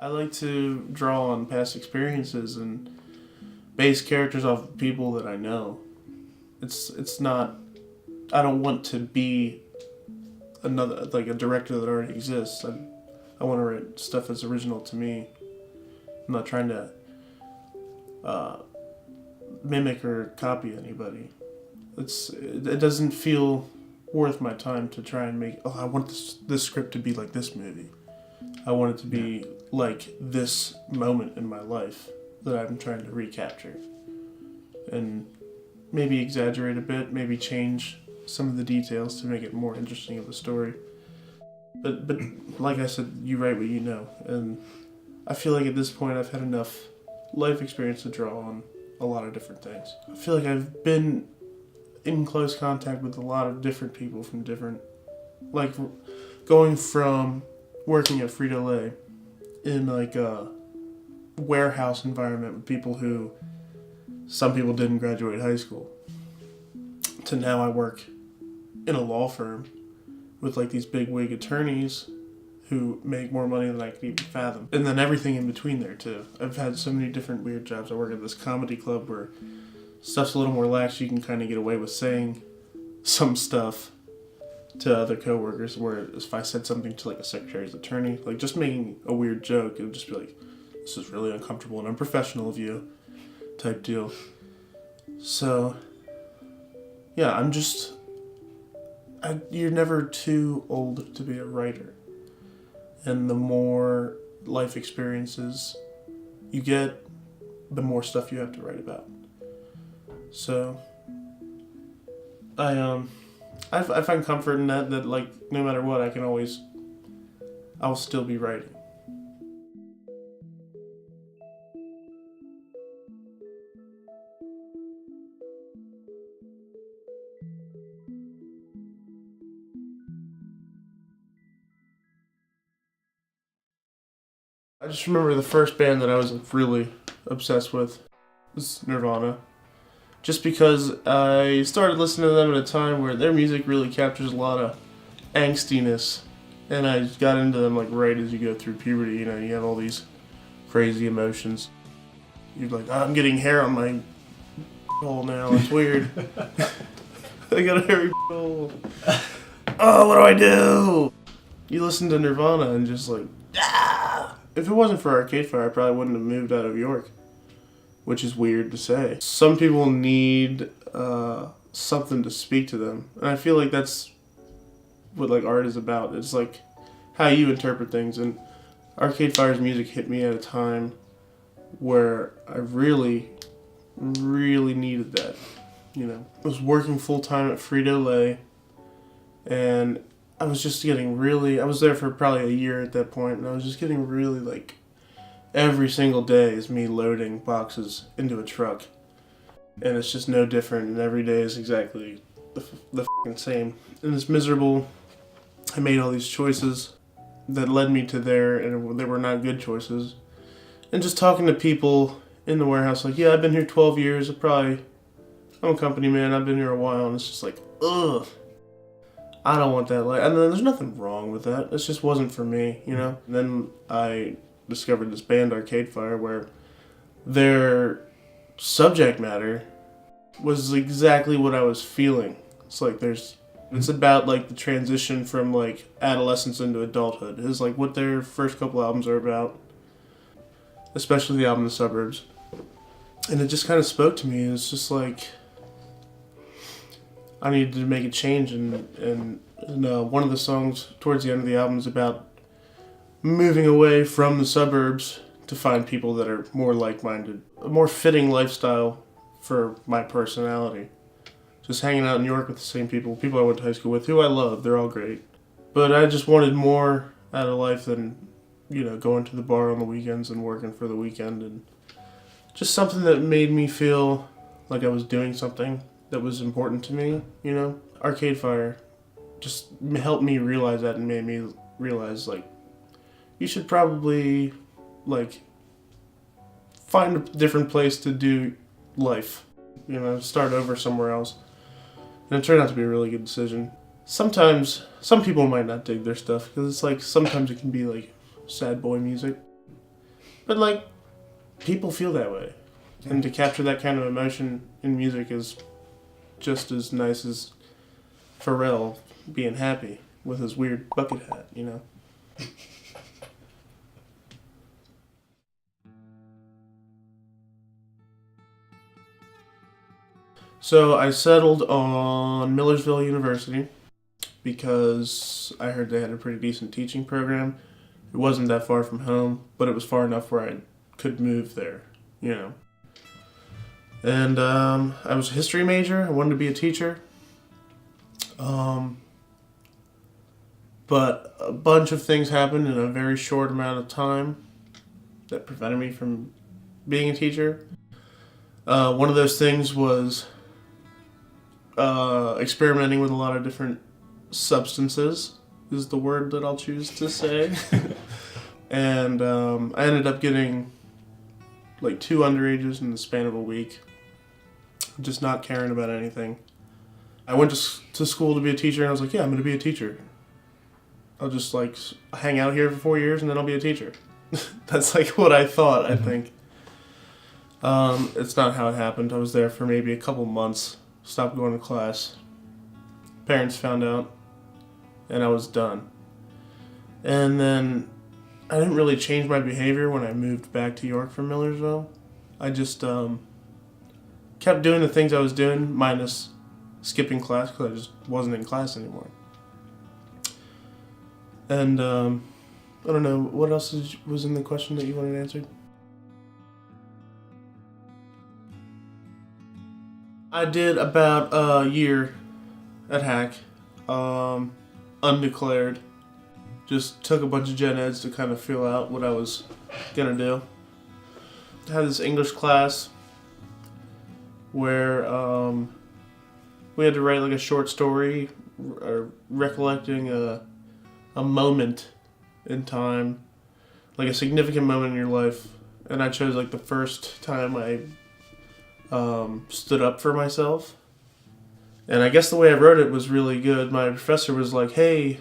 I like to draw on past experiences and base characters off of people that I know. It's not. I don't want to be another like a director that already exists. I want to write stuff that's original to me. I'm not trying to mimic or copy anybody. It doesn't feel worth my time to try and make. Oh, I want this script to be like this movie. I want it to be like this moment in my life that I'm trying to recapture, and maybe exaggerate a bit, maybe change some of the details to make it more interesting of a story. But like I said, you write what you know, and I feel like at this point I've had enough life experience to draw on a lot of different things. I feel like I've been in close contact with a lot of different people from different, like going from working at Frito-Lay in like a warehouse environment with people who, some people didn't graduate high school, to now I work in a law firm with like these big wig attorneys who make more money than I could even fathom. And then everything in between there too. I've had so many different weird jobs. I work at this comedy club where stuff's a little more lax. You can kind of get away with saying some stuff to other coworkers, where if I said something to like a secretary's attorney, like just making a weird joke, it would just be like, this is really uncomfortable and unprofessional of you type deal. So yeah, you're never too old to be a writer. And the more life experiences you get, the more stuff you have to write about. So I find comfort in that like no matter what, I'll still be writing. I just remember the first band that I was really obsessed with was Nirvana. Just because I started listening to them at a time where their music really captures a lot of angstiness. And I got into them like right as you go through puberty. You know, you have all these crazy emotions. You're like, oh, I'm getting hair on my hole now. It's weird. I got a hairy hole. Oh, what do I do? You listen to Nirvana and just like, ah! If it wasn't for Arcade Fire, I probably wouldn't have moved out of York. Which is weird to say. Some people need something to speak to them. And I feel like that's what like art is about. It's like how you interpret things. And Arcade Fire's music hit me at a time where I really, really needed that. You know, I was working full time at Frito-Lay, and I was just getting really, I was there for probably a year at that point, and I was just getting really like, every single day is me loading boxes into a truck. And it's just no different, and every day is exactly the f***ing same. And it's miserable. I made all these choices that led me to there, and they were not good choices. And just talking to people in the warehouse, like, yeah, I've been here 12 years, I'm a company man, I've been here a while, and it's just like, ugh. I don't want that life. And then there's nothing wrong with that. It just wasn't for me, you know? And then I discovered this band Arcade Fire where their subject matter was exactly what I was feeling. It's like it's about like the transition from like adolescence into adulthood. It's like what their first couple albums are about, especially the album The Suburbs. And it just kind of spoke to me. It's just like I needed to make a change, and one of the songs towards the end of the album is about moving away from the suburbs to find people that are more like-minded. A more fitting lifestyle for my personality. Just hanging out in New York with the same people I went to high school with, who I love, they're all great. But I just wanted more out of life than, you know, going to the bar on the weekends and working for the weekend. And just something that made me feel like I was doing something that was important to me, you know? Arcade Fire just helped me realize that, and made me realize, like, you should probably, like, find a different place to do life. You know, start over somewhere else. And it turned out to be a really good decision. Sometimes, some people might not dig their stuff, because it's like, sometimes it can be like sad boy music. But like, people feel that way. Yeah. And to capture that kind of emotion in music is just as nice as Pharrell being happy with his weird bucket hat, you know? So I settled on Millersville University because I heard they had a pretty decent teaching program. It wasn't that far from home, but it was far enough where I could move there, you know. And I was a history major. I wanted to be a teacher. But a bunch of things happened in a very short amount of time that prevented me from being a teacher. One of those things was experimenting with a lot of different substances, is the word that I'll choose to say. And I ended up getting like 2 underages in the span of a week, just not caring about anything. I went to school to be a teacher, and I was like, yeah, I'm going to be a teacher. I'll just like hang out here for 4 years and then I'll be a teacher. That's like what I thought, I think. It's not how it happened. I was there for maybe a couple months, stopped going to class. Parents found out, and I was done. And then I didn't really change my behavior when I moved back to York from Millersville. I just kept doing the things I was doing, minus skipping class because I just wasn't in class anymore. And I don't know, what else was in the question that you wanted answered? I did about a year at Hack, undeclared. Just took a bunch of gen eds to kind of feel out what I was gonna do. I had this English class where we had to write like a short story recollecting a moment in time, like a significant moment in your life. And I chose like the first time I stood up for myself. And I guess the way I wrote it was really good. My professor was like, hey,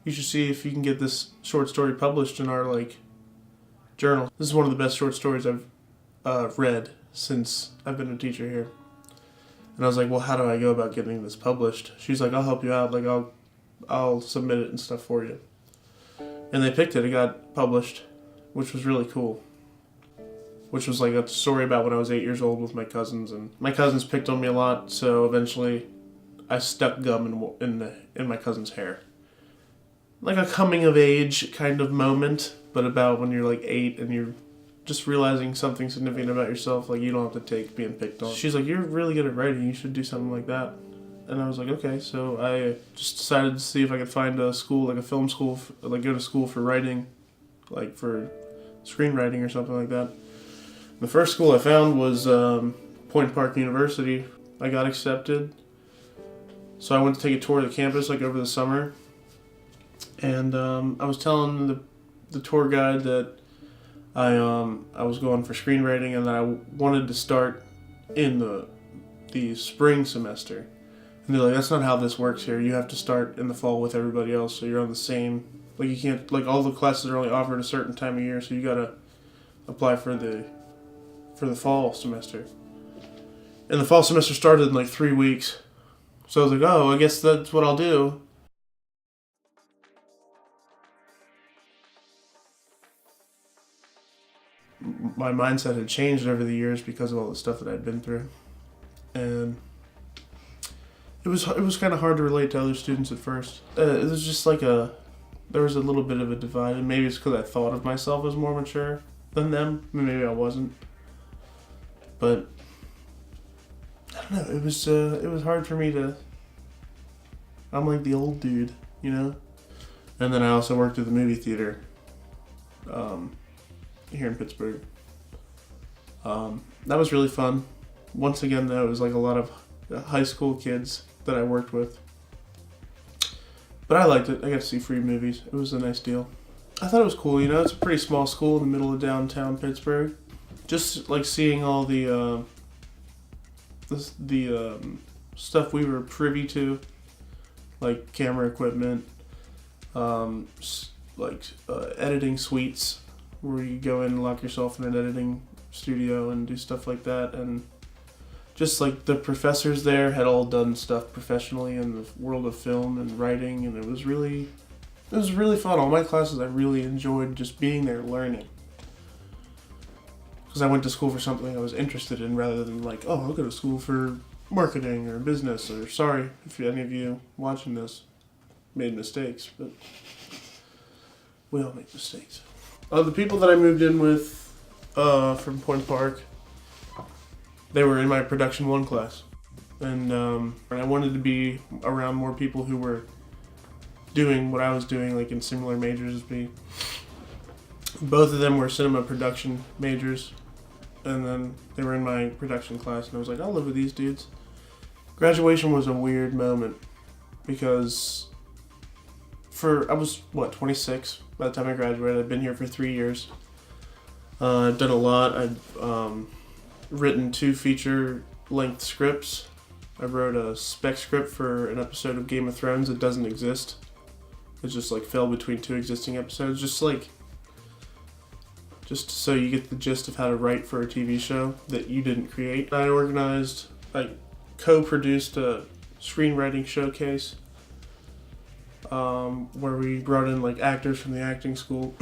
you should see if you can get this short story published in our like journal. This is one of the best short stories I've read since I've been a teacher here. And I was like, well, how do I go about getting this published? She's like, I'll help you out. Like, I'll submit it and stuff for you. And they picked it. It got published, which was really cool. Which was like a story about when I was 8 years old with my cousins, and my cousins picked on me a lot. So eventually, I stuck gum in my cousin's hair. Like a coming of age kind of moment, but about when you're like 8 and you're just realizing something significant about yourself. Like, you don't have to take being picked on. She's like, you're really good at writing. You should do something like that. And I was like, okay. So I just decided to see if I could find a school, like a film school, like go to school for writing, like for screenwriting or something like that. The first school I found was Point Park University. I got accepted. So I went to take a tour of the campus like over the summer. And I was telling the tour guide that I was going for screenwriting and that I wanted to start in the spring semester. And they're like, that's not how this works here. You have to start in the fall with everybody else, so you're on the same, like you can't, like all the classes are only offered a certain time of year, so you gotta apply for the fall semester. And the fall semester started in like 3 weeks. So I was like, oh, I guess that's what I'll do. My mindset had changed over the years because of all the stuff that I'd been through. And it was kind of hard to relate to other students at first. It was just like there was a little bit of a divide, and maybe it's because I thought of myself as more mature than them. Maybe I wasn't. But I don't know. It was hard for me to. I'm like the old dude, you know. And then I also worked at the movie theater here in Pittsburgh. That was really fun. Once again, though, it was like a lot of high school kids that I worked with. But I liked it. I got to see free movies. It was a nice deal. I thought it was cool, you know. It's a pretty small school in the middle of downtown Pittsburgh. Just like seeing all the stuff we were privy to, like camera equipment, editing suites where you go in and lock yourself in an editing studio and do stuff like that. And just like the professors there had all done stuff professionally in the world of film and writing, and it was really fun. All my classes I really enjoyed just being there learning. Because I went to school for something I was interested in rather than like, oh, I'll go to school for marketing or business, or sorry if any of you watching this made mistakes, but we all make mistakes. The people that I moved in with from Point Park, they were in my Production 1 class. And I wanted to be around more people who were doing what I was doing, like in similar majors as me. Both of them were cinema production majors, and then they were in my production class, and I was like, I'll live with these dudes. Graduation was a weird moment because I was 26 by the time I graduated. I'd been here for 3 years. I've done a lot. I've written 2 feature-length scripts. I wrote a spec script for an episode of Game of Thrones that doesn't exist. It just like fell between 2 existing episodes, just so you get the gist of how to write for a TV show that you didn't create. I co-produced a screenwriting showcase where we brought in like actors from the acting school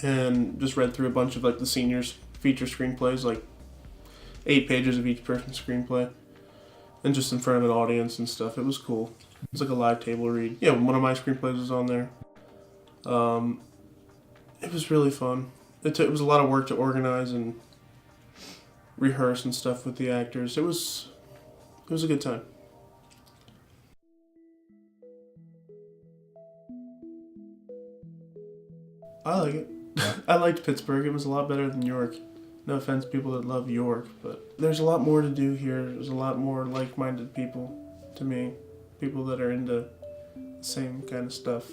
and just read through a bunch of like the seniors' feature screenplays, like 8 pages of each person's screenplay, and just in front of an audience and stuff. It was cool. It was like a live table read. Yeah, one of my screenplays was on there. It was really fun. It was a lot of work to organize and rehearse and stuff with the actors. It was a good time. I like it. I liked Pittsburgh. It was a lot better than York. No offense, people that love York, but there's a lot more to do here. There's a lot more like-minded people to me. People that are into the same kind of stuff.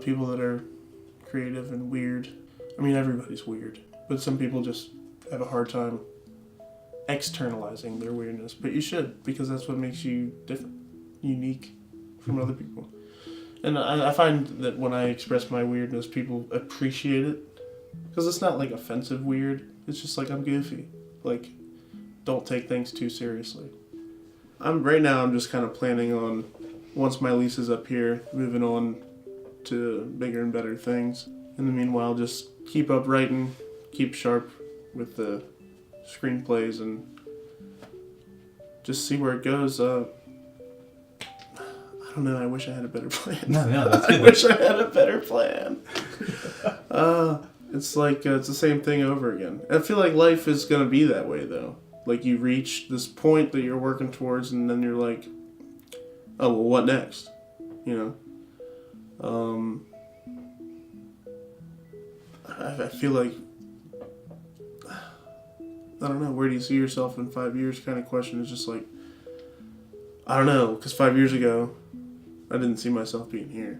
People that are creative and weird. I mean, everybody's weird, but some people just have a hard time externalizing their weirdness. But you should, because that's what makes you different, unique from other people. And I find that when I express my weirdness, people appreciate it. Because it's not like offensive weird. It's just like I'm goofy. Like, don't take things too seriously. Right now I'm just kind of planning on, once my lease is up here, moving on to bigger and better things. In the meanwhile, just keep up writing, keep sharp with the screenplays, and just see where it goes. I don't know, I wish I had a better plan. No, that's good. I wish I had a better plan. It's like, it's the same thing over again. I feel like life is going to be that way, though. Like, you reach this point that you're working towards, and then you're like, oh, well, what next? You know? I feel like, I don't know, where do you see yourself in 5 years kind of question is just like, I don't know, because 5 years ago, I didn't see myself being here.